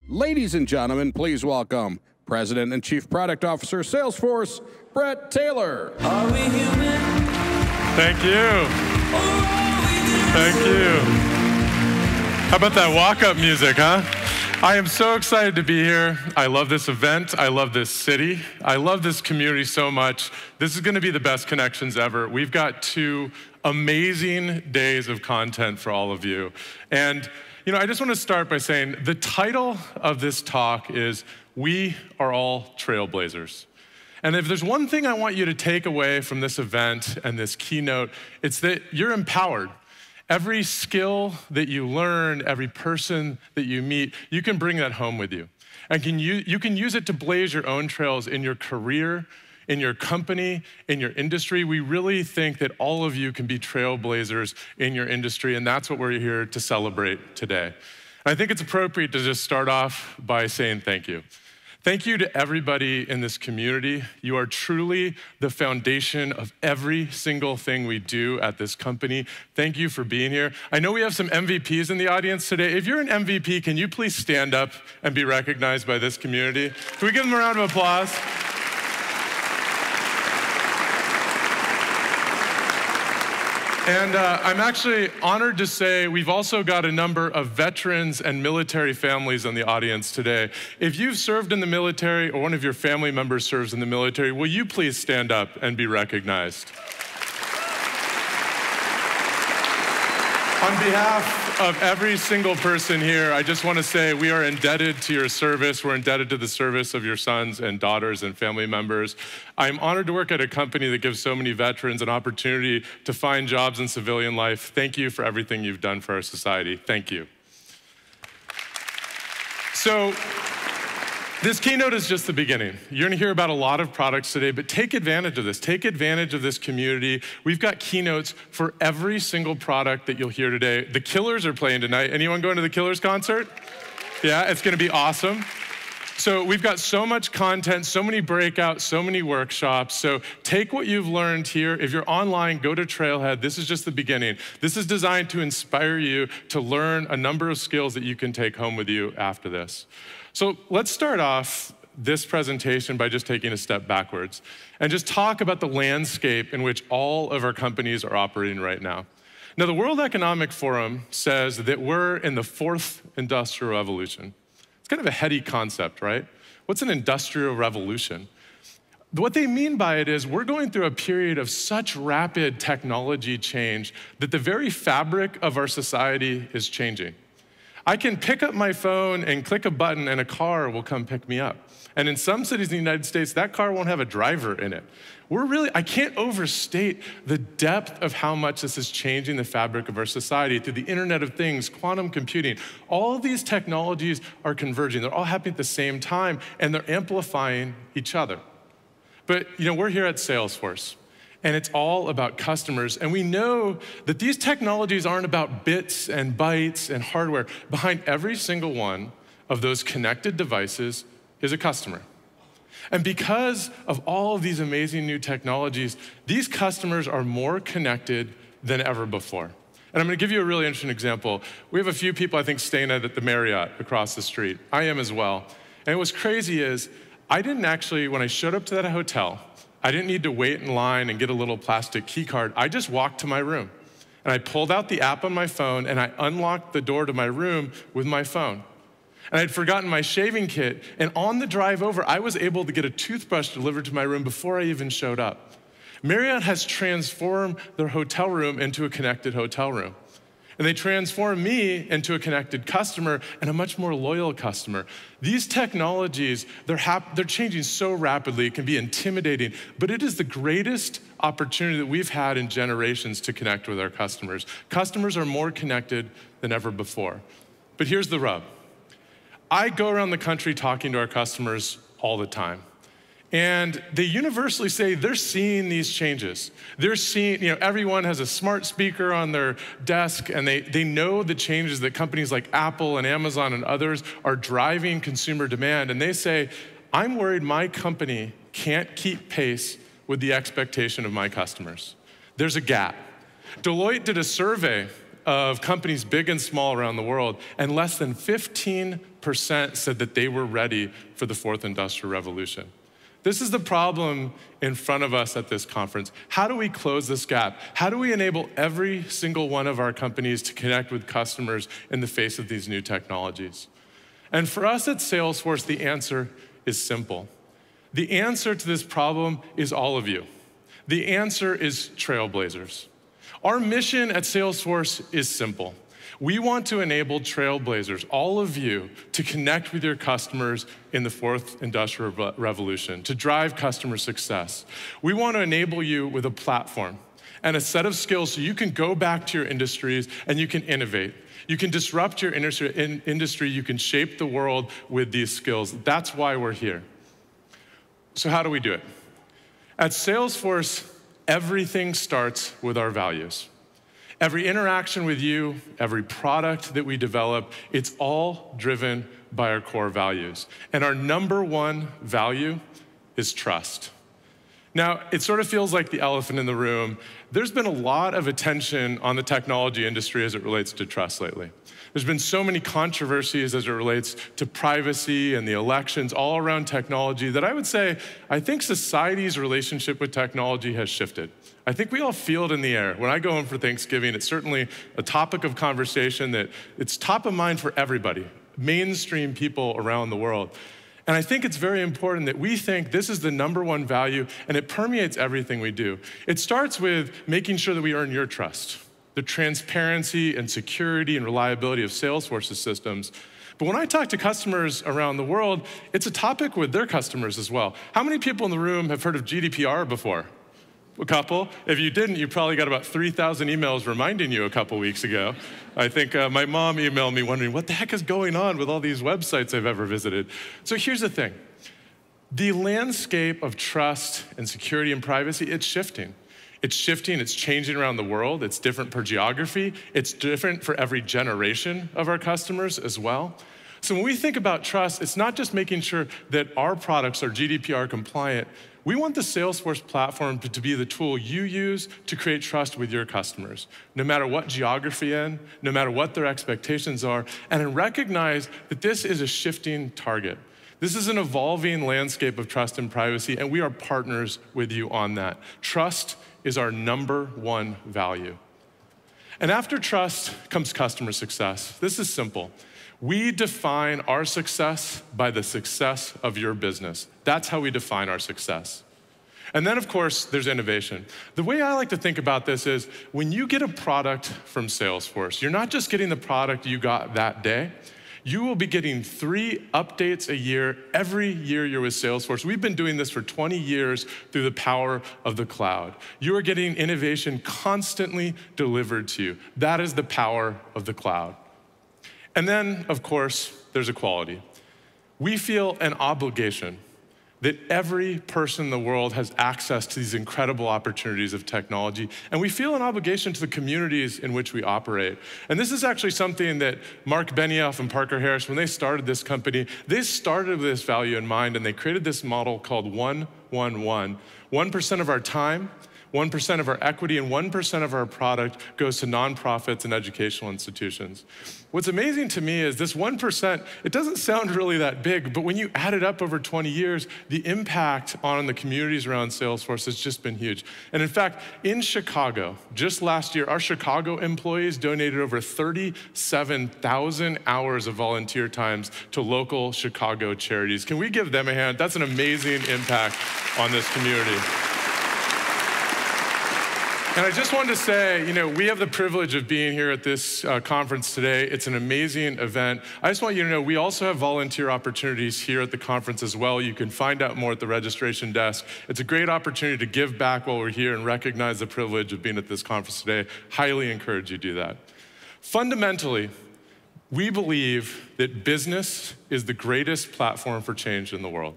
Ladies and gentlemen, please welcome President and Chief Product Officer, Salesforce, Bret Taylor. Are we human? Thank you. Thank you. How about that walk-up music, huh? I am so excited to be here. I love this event. I love this city. I love this community so much. This is going to be the best connections ever. We've got 2 amazing days of content for all of you. And I just want to start by saying the title of this talk is We Are All Trailblazers. And if there's one thing I want you to take away from this event and this keynote, it's that you're empowered. Every skill that you learn, every person that you meet, you can bring that home with you. And you can use it to blaze your own trails in your career, in your company, in your industry. We really think that all of you can be trailblazers in your industry, and that's what we're here to celebrate today. And I think it's appropriate to just start off by saying thank you. Thank you to everybody in this community. You are truly the foundation of every single thing we do at this company. Thank you for being here. I know we have some MVPs in the audience today. If you're an MVP, can you please stand up and be recognized by this community? Can we give them a round of applause? And I'm actually honored to say we've also got a number of veterans and military families in the audience today. If you've served in the military or one of your family members serves in the military, will you please stand up and be recognized? On behalf of every single person here, I just want to say we are indebted to your service. We're indebted to the service of your sons and daughters and family members. I'm honored to work at a company that gives so many veterans an opportunity to find jobs in civilian life. Thank you for everything you've done for our society. Thank you. So, this keynote is just the beginning. You're gonna hear about a lot of products today, but take advantage of this. Take advantage of this community. We've got keynotes for every single product that you'll hear today. The Killers are playing tonight. Anyone going to the Killers concert? Yeah, it's gonna be awesome. So we've got so much content, so many breakouts, so many workshops. So take what you've learned here. If you're online, go to Trailhead. This is just the beginning. This is designed to inspire you to learn a number of skills that you can take home with you after this. So let's start off this presentation by just taking a step backwards and just talk about the landscape in which all of our companies are operating right now. Now, the World Economic Forum says that we're in the 4th industrial revolution. It's kind of a heady concept, right? What's an industrial revolution? What they mean by it is we're going through a period of such rapid technology change that the very fabric of our society is changing. I can pick up my phone and click a button and a car will come pick me up. And in some cities in the United States, that car won't have a driver in it. I can't overstate the depth of how much this is changing the fabric of our society through the Internet of Things, quantum computing. All of these technologies are converging. They're all happening at the same time, and they're amplifying each other. But we're here at Salesforce, and it's all about customers. And we know that these technologies aren't about bits and bytes and hardware. Behind every single one of those connected devices is a customer. And because of all of these amazing new technologies, these customers are more connected than ever before. And I'm gonna give you a really interesting example. We have a few people, I think, staying at the Marriott across the street. I am as well. And what's crazy is, I didn't actually, when I showed up to that hotel, I didn't need to wait in line and get a little plastic key card. I just walked to my room. And I pulled out the app on my phone and I unlocked the door to my room with my phone. And I'd forgotten my shaving kit, and on the drive over, I was able to get a toothbrush delivered to my room before I even showed up. Marriott has transformed their hotel room into a connected hotel room. And they transformed me into a connected customer and a much more loyal customer. These technologies, they're changing so rapidly, it can be intimidating, but it is the greatest opportunity that we've had in generations to connect with our customers. Customers are more connected than ever before. But here's the rub. I go around the country talking to our customers all the time. And they universally say they're seeing these changes. They're seeing, everyone has a smart speaker on their desk, and they know the changes that companies like Apple and Amazon and others are driving consumer demand. And they say, I'm worried my company can't keep pace with the expectation of my customers. There's a gap. Deloitte did a survey of companies big and small around the world, and less than 15% said that they were ready for the fourth industrial revolution. This is the problem in front of us at this conference. How do we close this gap? How do we enable every single one of our companies to connect with customers in the face of these new technologies? And for us at Salesforce, the answer is simple. The answer to this problem is all of you. The answer is Trailblazers. Our mission at Salesforce is simple. We want to enable Trailblazers, all of you, to connect with your customers in the fourth industrial revolution, to drive customer success. We want to enable you with a platform and a set of skills so you can go back to your industries and you can innovate. You can disrupt your industry, you can shape the world with these skills. That's why we're here. So how do we do it? At Salesforce, everything starts with our values. Every interaction with you, every product that we develop, it's all driven by our core values. And our number one value is trust. Now, it sort of feels like the elephant in the room. There's been a lot of attention on the technology industry as it relates to trust lately. There's been so many controversies as it relates to privacy and the elections all around technology that I would say, I think society's relationship with technology has shifted. I think we all feel it in the air. When I go home for Thanksgiving, it's certainly a topic of conversation that it's top of mind for everybody, mainstream people around the world. And I think it's very important that we think this is the number one value, and it permeates everything we do. It starts with making sure that we earn your trust, the transparency and security and reliability of Salesforce's systems. But when I talk to customers around the world, it's a topic with their customers as well. How many people in the room have heard of GDPR before? A couple. If you didn't, you probably got about 3,000 emails reminding you a couple weeks ago. I think my mom emailed me wondering, what the heck is going on with all these websites I've ever visited? So here's the thing. The landscape of trust and security and privacy, it's shifting. It's shifting, it's changing around the world. It's different per geography. It's different for every generation of our customers as well. So when we think about trust, it's not just making sure that our products are GDPR compliant. We want the Salesforce platform to be the tool you use to create trust with your customers, no matter what geography in, no matter what their expectations are, and recognize that this is a shifting target. This is an evolving landscape of trust and privacy, and we are partners with you on that. Trust is our number one value. And after trust comes customer success. This is simple. We define our success by the success of your business. That's how we define our success. And then, of course, there's innovation. The way I like to think about this is when you get a product from Salesforce, you're not just getting the product you got that day. You will be getting 3 updates a year, every year you're with Salesforce. We've been doing this for 20 years through the power of the cloud. You are getting innovation constantly delivered to you. That is the power of the cloud. And then, of course, there's equality. We feel an obligation that every person in the world has access to these incredible opportunities of technology, and we feel an obligation to the communities in which we operate. And this is actually something that Mark Benioff and Parker Harris, when they started this company, they started with this value in mind, and they created this model called 1-1-1. 1% of our time, 1% of our equity, and 1% of our product goes to nonprofits and educational institutions. What's amazing to me is this 1%, it doesn't sound really that big, but when you add it up over 20 years, the impact on the communities around Salesforce has just been huge. And in fact, in Chicago, just last year, our Chicago employees donated over 37,000 hours of volunteer times to local Chicago charities. Can we give them a hand? That's an amazing impact on this community. And I just wanted to say, we have the privilege of being here at this conference today. It's an amazing event. I just want you to know we also have volunteer opportunities here at the conference as well. You can find out more at the registration desk. It's a great opportunity to give back while we're here and recognize the privilege of being at this conference today. Highly encourage you to do that. Fundamentally, we believe that business is the greatest platform for change in the world.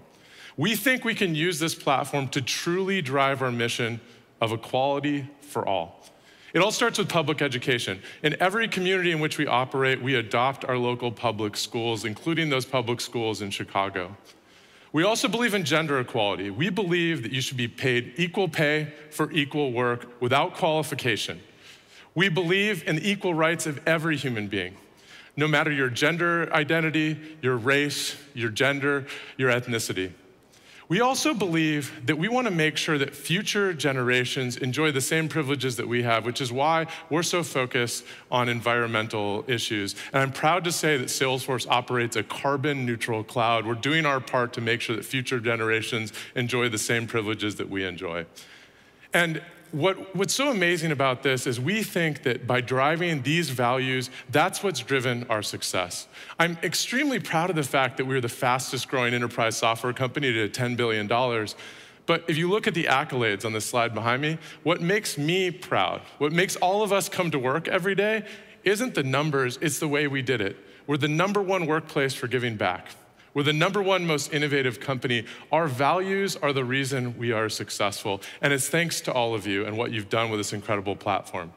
We think we can use this platform to truly drive our mission of equality for all. It all starts with public education. In every community in which we operate, we adopt our local public schools, including those public schools in Chicago. We also believe in gender equality. We believe that you should be paid equal pay for equal work without qualification. We believe in the equal rights of every human being, no matter your gender identity, your race, your gender, your ethnicity. We also believe that we want to make sure that future generations enjoy the same privileges that we have, which is why we're so focused on environmental issues. And I'm proud to say that Salesforce operates a carbon neutral cloud. We're doing our part to make sure that future generations enjoy the same privileges that we enjoy. And what's so amazing about this is we think that by driving these values, that's what's driven our success. I'm extremely proud of the fact that we're the fastest growing enterprise software company to $10 billion. But if you look at the accolades on this slide behind me, what makes me proud, what makes all of us come to work every day, isn't the numbers, it's the way we did it. We're the #1 workplace for giving back. We're the #1 most innovative company. Our values are the reason we are successful. And it's thanks to all of you and what you've done with this incredible platform.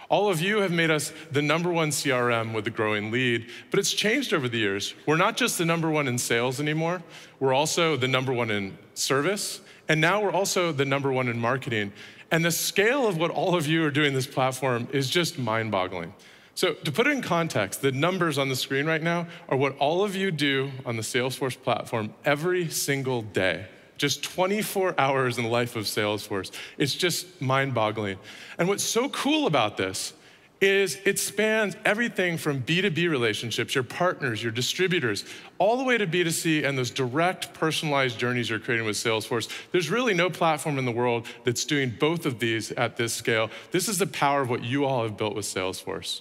All of you have made us the #1 CRM with a growing lead, but it's changed over the years. We're not just the #1 in sales anymore. We're also the #1 in service. And now we're also the #1 in marketing. And the scale of what all of you are doing in this platform is just mind-boggling. So to put it in context, the numbers on the screen right now are what all of you do on the Salesforce platform every single day. Just 24 hours in the life of Salesforce. It's just mind-boggling. And what's so cool about this is it spans everything from B2B relationships, your partners, your distributors, all the way to B2C and those direct personalized journeys you're creating with Salesforce. There's really no platform in the world that's doing both of these at this scale. This is the power of what you all have built with Salesforce.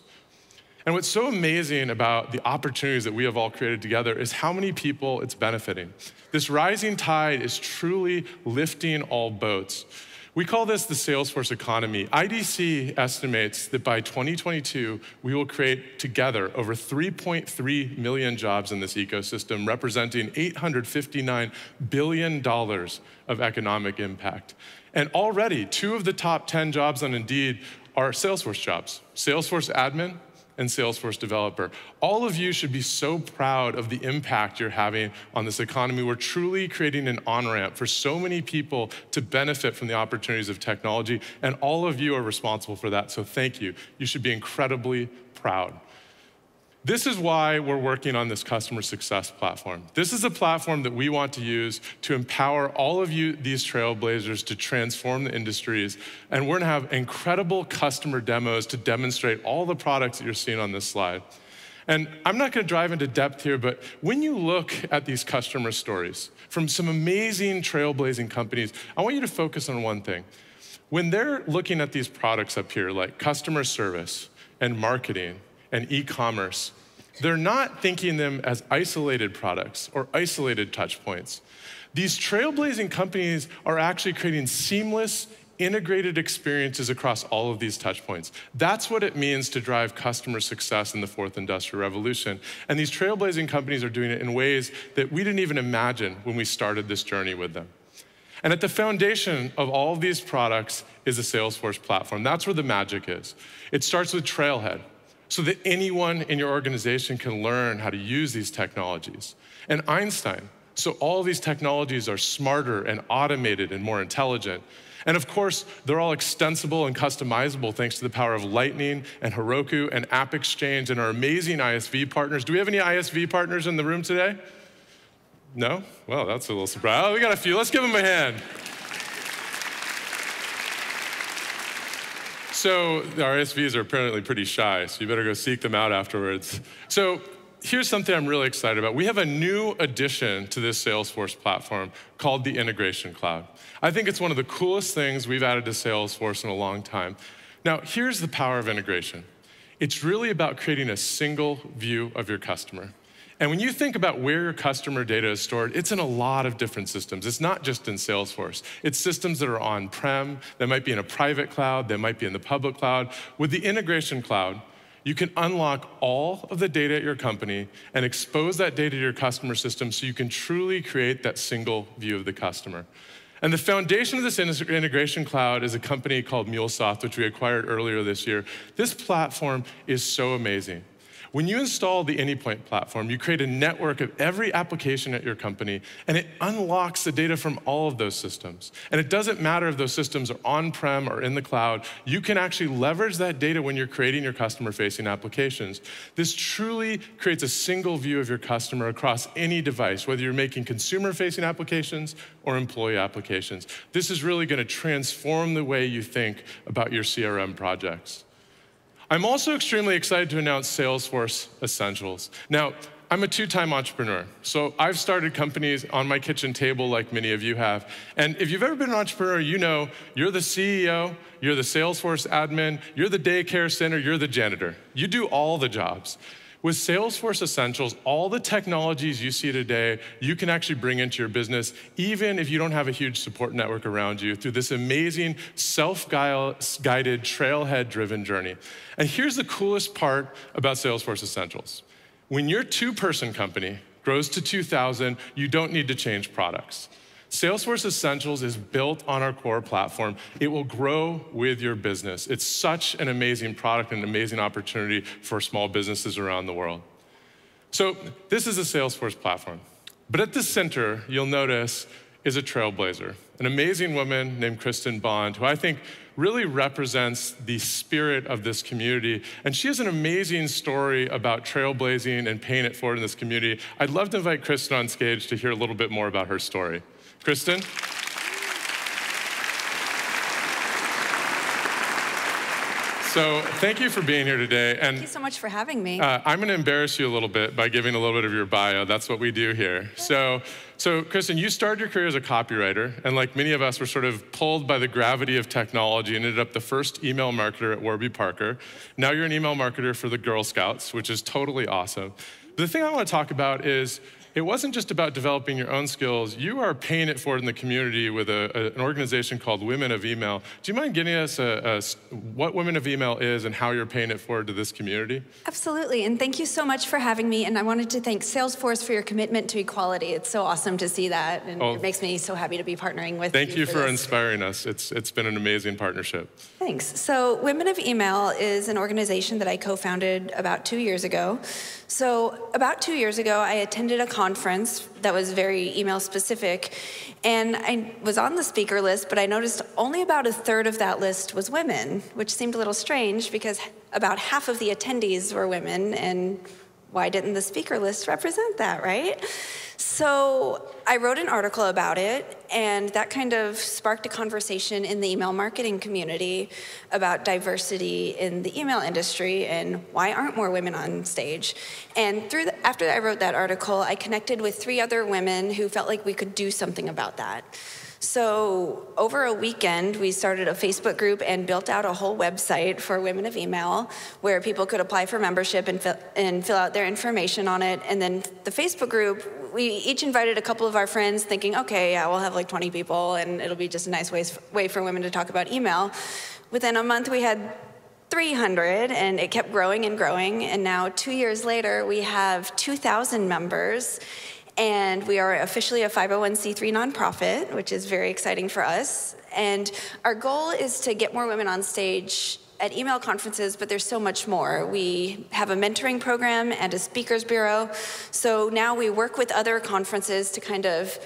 And what's so amazing about the opportunities that we have all created together is how many people it's benefiting. This rising tide is truly lifting all boats. We call this the Salesforce Economy. IDC estimates that by 2022, we will create together over 3.3 million jobs in this ecosystem, representing $859 billion of economic impact. And already, 2 of the top 10 jobs on Indeed are Salesforce jobs, Salesforce admin and Salesforce developer. All of you should be so proud of the impact you're having on this economy. We're truly creating an on-ramp for so many people to benefit from the opportunities of technology, and all of you are responsible for that, so thank you. You should be incredibly proud. This is why we're working on this customer success platform. This is a platform that we want to use to empower all of you, these trailblazers, to transform the industries. And we're gonna have incredible customer demos to demonstrate all the products that you're seeing on this slide. And I'm not gonna drive into depth here, but when you look at these customer stories from some amazing trailblazing companies, I want you to focus on one thing. When they're looking at these products up here, like customer service and marketing, and e-commerce, they're not thinking them as isolated products or isolated touch points. These trailblazing companies are actually creating seamless, integrated experiences across all of these touch points. That's what it means to drive customer success in the 4th Industrial Revolution. And these trailblazing companies are doing it in ways that we didn't even imagine when we started this journey with them. And at the foundation of all of these products is a Salesforce platform. That's where the magic is. It starts with Trailhead, so that anyone in your organization can learn how to use these technologies. And Einstein, so all these technologies are smarter and automated and more intelligent. And of course, they're all extensible and customizable thanks to the power of Lightning and Heroku and App Exchange and our amazing ISV partners. Do we have any ISV partners in the room today? No? Well, that's a little surprise. Oh, we got a few. Let's give them a hand. So the RSVs are apparently pretty shy, so you better go seek them out afterwards. So here's something I'm really excited about. We have a new addition to this Salesforce platform called the Integration Cloud. I think it's one of the coolest things we've added to Salesforce in a long time. Now, here's the power of integration. It's really about creating a single view of your customer. And when you think about where your customer data is stored, it's in a lot of different systems. It's not just in Salesforce. It's systems that are on-prem, that might be in a private cloud, that might be in the public cloud. With the Integration Cloud, you can unlock all of the data at your company and expose that data to your customer system so you can truly create that single view of the customer. And the foundation of this Integration Cloud is a company called MuleSoft, which we acquired earlier this year. This platform is so amazing. When you install the Anypoint platform, you create a network of every application at your company, and it unlocks the data from all of those systems. And it doesn't matter if those systems are on-prem or in the cloud, you can actually leverage that data when you're creating your customer-facing applications. This truly creates a single view of your customer across any device, whether you're making consumer-facing applications or employee applications. This is really going to transform the way you think about your CRM projects. I'm also extremely excited to announce Salesforce Essentials. Now, I'm a two-time entrepreneur, so I've started companies on my kitchen table like many of you have. And if you've ever been an entrepreneur, you know you're the CEO, you're the Salesforce admin, you're the daycare center, you're the janitor. You do all the jobs. With Salesforce Essentials, all the technologies you see today, you can actually bring into your business, even if you don't have a huge support network around you, through this amazing self-guided, trailhead-driven journey. And here's the coolest part about Salesforce Essentials. When your two-person company grows to 2,000, you don't need to change products. Salesforce Essentials is built on our core platform. It will grow with your business. It's such an amazing product and an amazing opportunity for small businesses around the world. So this is a Salesforce platform. But at the center, you'll notice, is a trailblazer, an amazing woman named Kristen Bond, who I think really represents the spirit of this community. And she has an amazing story about trailblazing and paying it forward in this community. I'd love to invite Kristen on stage to hear a little bit more about her story. Kristen? So thank you for being here today. And thank you so much for having me. I'm going to embarrass you a little bit by giving a little bit of your bio. That's what we do here. So Kristen, you started your career as a copywriter, and like many of us, were sort of pulled by the gravity of technology and ended up the first email marketer at Warby Parker. Now you're an email marketer for the Girl Scouts, which is totally awesome. The thing I want to talk about is, it wasn't just about developing your own skills. You are paying it forward in the community with an organization called Women of Email. Do you mind giving us what Women of Email is and how you're paying it forward to this community? Absolutely, and thank you so much for having me. And I wanted to thank Salesforce for your commitment to equality. It's so awesome to see that, and it makes me so happy to be partnering with you. Thank you for inspiring us. It's been an amazing partnership. Thanks. So Women of Email is an organization that I co-founded about 2 years ago. So about 2 years ago, I attended a conference that was very email specific, and I was on the speaker list, but I noticed only about a third of that list was women, which seemed a little strange because about half of the attendees were women, and why didn't the speaker list represent that, right? So I wrote an article about it, and that kind of sparked a conversation in the email marketing community about diversity in the email industry and why aren't more women on stage. And after I wrote that article, I connected with 3 other women who felt like we could do something about that. So over a weekend, we started a Facebook group and built out a whole website for Women of Email where people could apply for membership and fill out their information on it. And then the Facebook group, we each invited a couple of our friends thinking, okay, yeah, we'll have like 20 people and it'll be just a nice way for women to talk about email. Within a month, we had 300, and it kept growing and growing. And now 2 years later, we have 2,000 members. And we are officially a 501c3 nonprofit, which is very exciting for us. And our goal is to get more women on stage at email conferences, but there's so much more. We have a mentoring program and a speakers bureau. So now we work with other conferences to kind of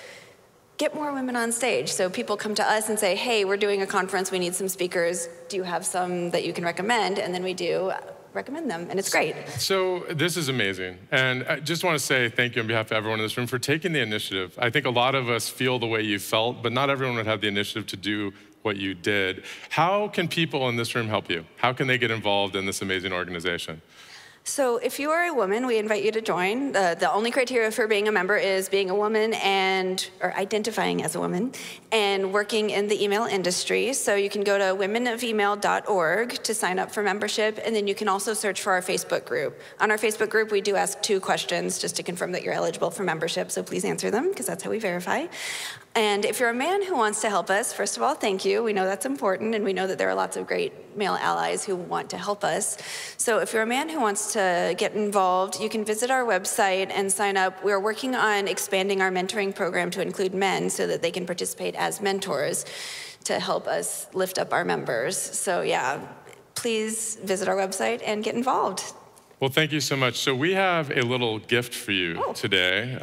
get more women on stage. So people come to us and say, hey, we're doing a conference, we need some speakers. Do you have some that you can recommend? And then we do recommend them, and it's great. So this is amazing. And I just want to say thank you on behalf of everyone in this room for taking the initiative. I think a lot of us feel the way you felt, but not everyone would have the initiative to do what you did. How can people in this room help you? How can they get involved in this amazing organization? So if you are a woman, we invite you to join. The only criteria for being a member is being a woman or identifying as a woman and working in the email industry. So you can go to womenofemail.org to sign up for membership, and then you can also search for our Facebook group. On our Facebook group, we do ask 2 questions just to confirm that you're eligible for membership, so please answer them, because that's how we verify. And if you're a man who wants to help us, first of all, thank you. We know that's important, and we know that there are lots of great male allies who want to help us. So if you're a man who wants to get involved, you can visit our website and sign up. We're working on expanding our mentoring program to include men so that they can participate as mentors to help us lift up our members. So yeah, please visit our website and get involved. Well, thank you so much. So we have a little gift for you today,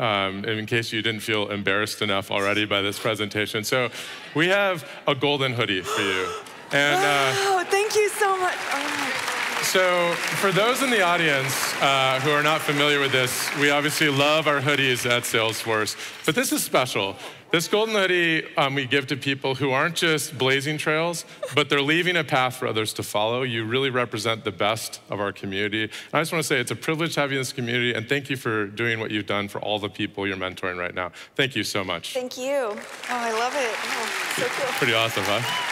in case you didn't feel embarrassed enough already by this presentation. So we have a golden hoodie for you. And, wow, thank you so much. So for those in the audience who are not familiar with this, we obviously love our hoodies at Salesforce, but this is special. This golden hoodie we give to people who aren't just blazing trails, but they're leaving a path for others to follow. You really represent the best of our community. And I just want to say it's a privilege to have you in this community, and thank you for doing what you've done for all the people you're mentoring right now. Thank you so much. Thank you. Oh, I love it. Oh, so cool. Pretty awesome, huh?